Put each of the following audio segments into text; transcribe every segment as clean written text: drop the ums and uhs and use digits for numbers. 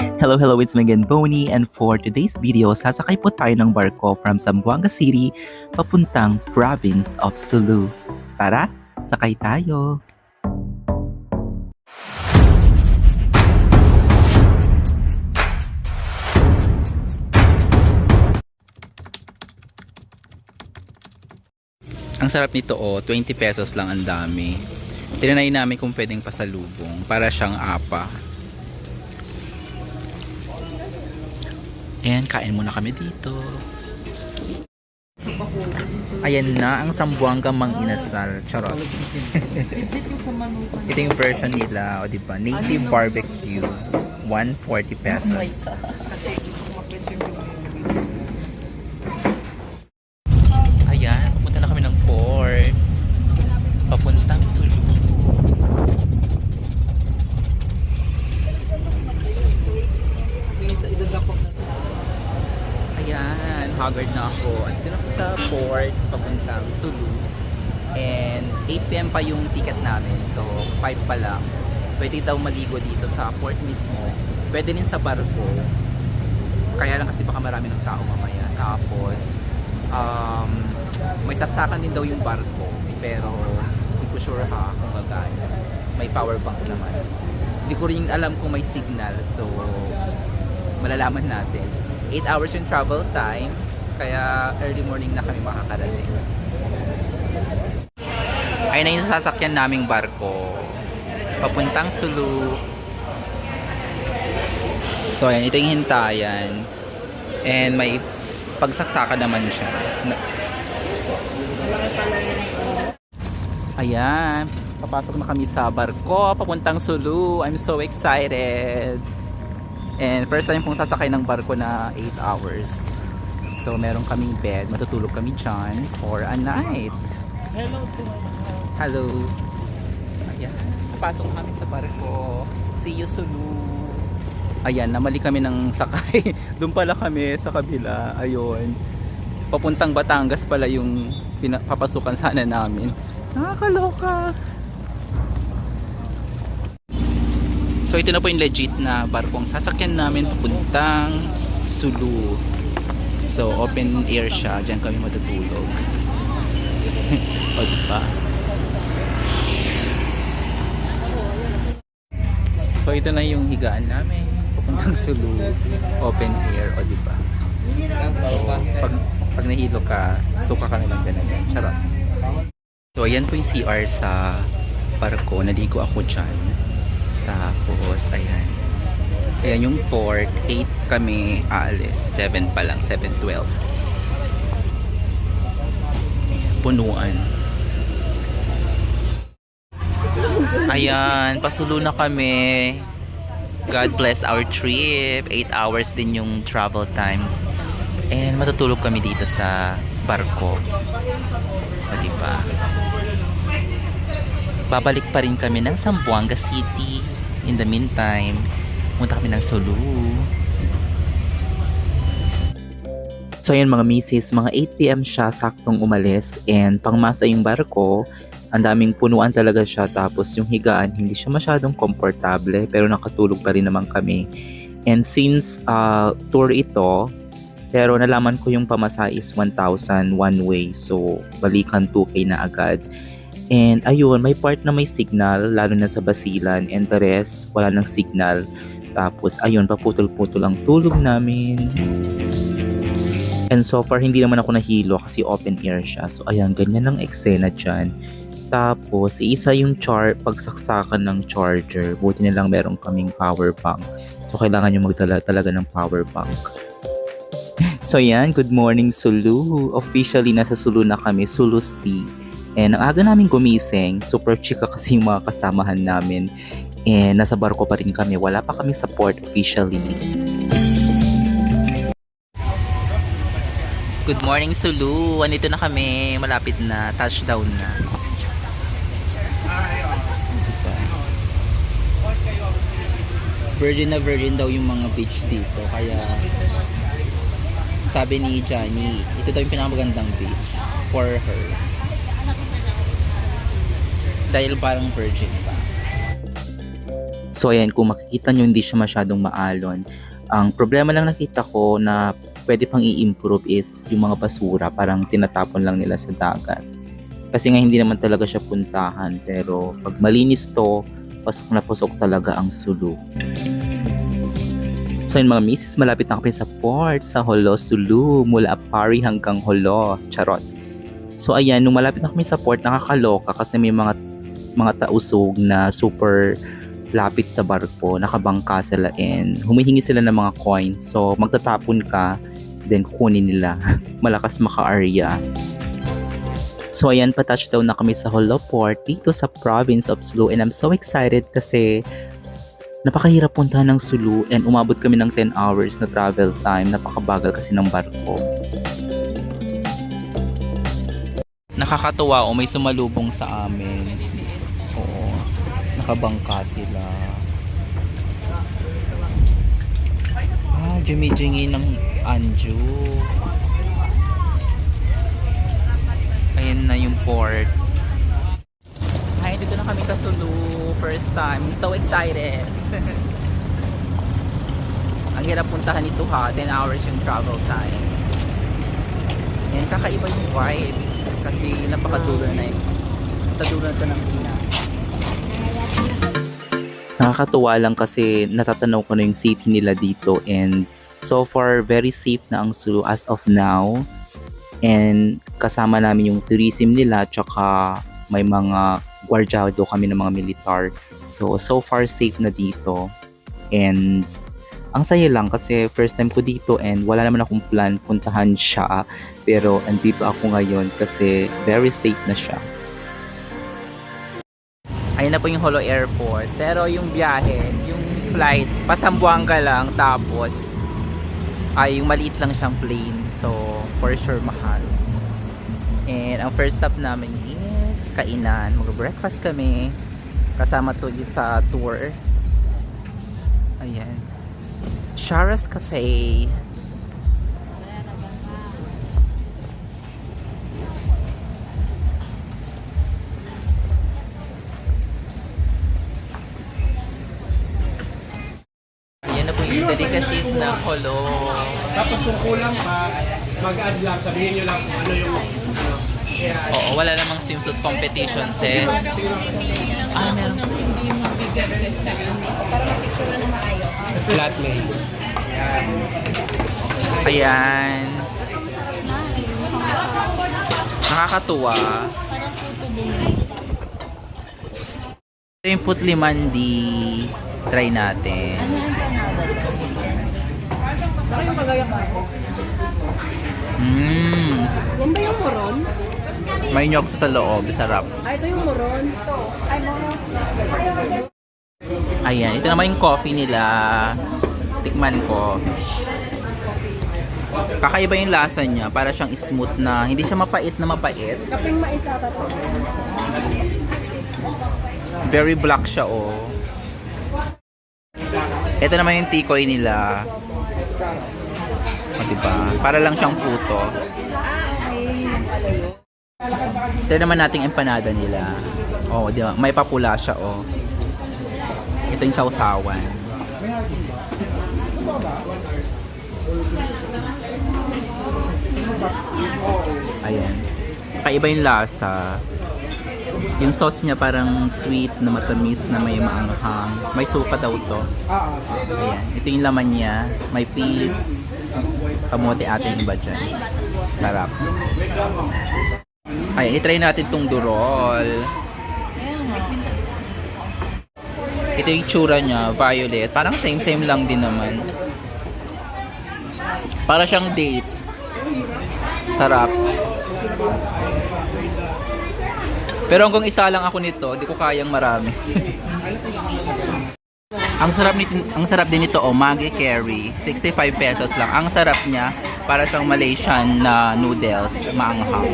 Hello, it's Megan Boney, and for today's video, sasakay po tayo ng barko from Zamboanga City papuntang province of Sulu. Tara, sakay tayo! Ang sarap nito 20 pesos lang, ang dami. Tinanay namin kung pwedeng pasalubong para siyang apa. And kain muna kami dito. Ayan na ang Zamboanga Mang Inasal. Charot. Ito yung version nila, o diba? Native barbecue, 140 pesos. Ayan, pupunta na kami ng port. Papuntang Sulu. Ayan, haggard na ako. Andito na ako sa port, papuntang Sulu. And 8 PM pa yung ticket namin. So, 5 pa lang. Pwede daw maligo dito sa port mismo. Pwede rin sa barko. Kaya lang kasi baka marami ng tao mamaya. Tapos, may saksakan din daw yung barko. Pero, hindi ko sure kung gagana. May power bank naman. Hindi ko rin alam kung may signal. So, malalaman natin. 8 hours yung travel time. Kaya, early morning na kami makakarating. Ayun na yung sasakyan naming barko. Papuntang Sulu. So, ayan. Ito yung hintayan. And may pagsaksakan naman siya. Ayan. Papasok na kami sa barko. Papuntang Sulu. I'm so excited. And first time pong sasakay ng barko na 8 hours. So, meron kaming bed. Matutulog kami dyan for a night. Hello. So, ayan. Papasok na kami sa barko. See you Sulu. Ayan, namali kami ng sakay. Doon pala kami sa kabila. Ayun. Papuntang Batangas pala yung papasukan sana namin. Nakakaloka. So ito na po yung legit na barkong sasakyan namin papuntang Sulu. So open air siya. Diyan kami matutulog. O diba? So ito na yung higaan namin papuntang Sulu. Open air. O diba? So pag nahilo ka, suka kami lang ganyan. Charot. So ayan po yung CR sa barko. Naligo ako dyan. Tapos, ayan. Ayan yung port. 8 kami aalis. 7 pa lang. 7:12. Punuan. Ayan. Pasulo na kami. God bless our trip. 8 hours din yung travel time. And matutulog kami dito sa barko. O diba? Babalik pa rin kami ng Zamboanga City. In the meantime, pumunta kami ng Sulu. So yun mga misis, mga 8 PM siya saktong umalis. And pangmasa yung barko, ang daming punuan talaga siya. Tapos yung higaan, hindi siya masyadong komportable. Pero nakatulog pa rin naman kami. And since tour ito, pero nalaman ko yung pamasa is 1,000 one way. So balikan 2K na agad. And ayun, may part na may signal, lalo na sa Basilan, and the rest, wala ng signal. Tapos ayun, paputol-putol ang tulog namin. And so far, hindi naman ako nahilo kasi open air siya. So ayan, ganyan ang eksena dyan. Tapos, isa yung pagsaksakan ng charger. Buti na lang meron kaming power bank. So kailangan nyo magdala talaga ng power bank. So yan, good morning Sulu. Officially, nasa Sulu na kami, Sulu Sea. And ang aga namin gumising, super chika kasi yung mga kasamahan namin. And nasa barko pa rin kami, wala pa kami sa port officially. Good morning Sulu, andito na kami, malapit na, touchdown na. Virgin na virgin daw yung mga beach dito, kaya sabi ni Johnny, ito daw yung pinakamagandang beach for her. Dahil parang virgin pa. So ayan, kung makikita nyo hindi siya masyadong maalon. Ang problema lang nakita ko na pwede pang i-improve is yung mga basura, parang tinatapon lang nila sa dagat. Kasi nga hindi naman talaga siya puntahan, pero pag malinis to, pasok na pasok talaga ang Sulu. So yun mga misis, malapit na kami sa port, sa Jolo, Sulu, mula Apari hanggang Jolo, charot. So ayan, nung malapit na kami sa port, nakakaloka kasi may mga tausog na super lapit sa barko, nakabangka sila and humihingi sila ng mga coins. So magtatapon ka, then kukunin nila. Malakas maka-area. So ayan, pa-touchdown na kami sa Jolo Port dito sa province of Sulu and I'm so excited kasi napakahirap puntahan ng Sulu and umabot kami ng 10 hours na travel time. Napakabagal kasi ng barko. Nakakatuwa o may sumalubong sa amin. Oo, nakabangka sila. Jumi-jingi ng Anju. Ayan na yung port. Ay, dito na kami sa Sulu. First time. So excited. Ang hirap puntahan ito ha. 10 hours yung travel time. Yan, kakaiba yung vibe. Kasi napakadulo na yun. Sa dulo na ito ng Pinas. Nakakatuwa lang kasi natatanaw ko na yung city nila dito and so far very safe na ang Sulu as of now. And kasama namin yung tourism nila tsaka may mga gwardyado kami ng mga militar. So far safe na dito. And ang saya lang kasi first time ko dito and wala naman akong plan puntahan siya. Pero andito ako ngayon kasi very safe na siya. Ayun na po yung Jolo Airport. Pero yung biyahe, yung flight, pasambuanga lang tapos ay yung maliit lang siyang plane. So for sure mahal. And ang first stop namin is kainan. Mag-breakfast kami. Kasama to sa tour. Ayan. Shara's Cafe. Ayan na po yung delicacies na Jolo. Tapos kung kulang pa, mag-add lang, sabihin nyo lang kung ano yung ano. Oo, wala namang swimsuit competition set. Meron. Flat lay. Ayan. Nakakatuwa. Ito yung putli mandi. Try natin. Yan ba yung moron? May nyog sa loob. Sarap. Ito yung moron. Ay, moron. Ayan. Ito naman yung coffee nila. Tikman ko. Kakaiba yung lasa niya. Para siyang smooth na. Hindi siya mapait na mapait. Kaping mais ata to. Very black siya oh. Ito naman yung tikoy nila. O diba? Para lang siyang puto. Ito naman nating empanada nila. Oh, diba? May papula siya oh. Ito yung sausawan. Ayan. Kaiba yung lasa. Yung sauce niya parang sweet na matamis na may maanghang. May suka daw to. Ayan. Ito yung laman niya. May peas. Kamote ating iba dyan. Sarap. Ayan. I-try natin tong durol. Ito yung tsura niya. Violet. Parang same lang din naman. Para siyang dates. Sarap. Pero hanggang isa lang ako nito, di ko kayang marami. Ang sarap din nito, Maggi Curry, 65 pesos lang. Ang sarap niya, para siyang Malaysian na noodles, maanghang.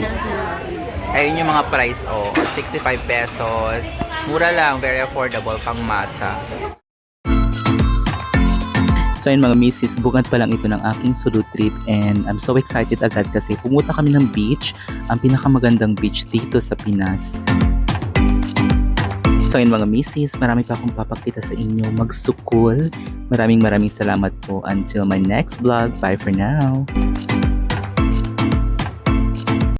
Ayun yung mga price, 65 pesos. Mura lang, very affordable, pang masa. So yun mga misis, bugad pa lang ito ng aking Sulu trip and I'm so excited agad kasi pumunta kami ng beach, ang pinakamagandang beach dito sa Pinas. So yun mga misis, marami pa akong papakita sa inyo. Magsukol. Maraming salamat po. Until my next vlog. Bye for now.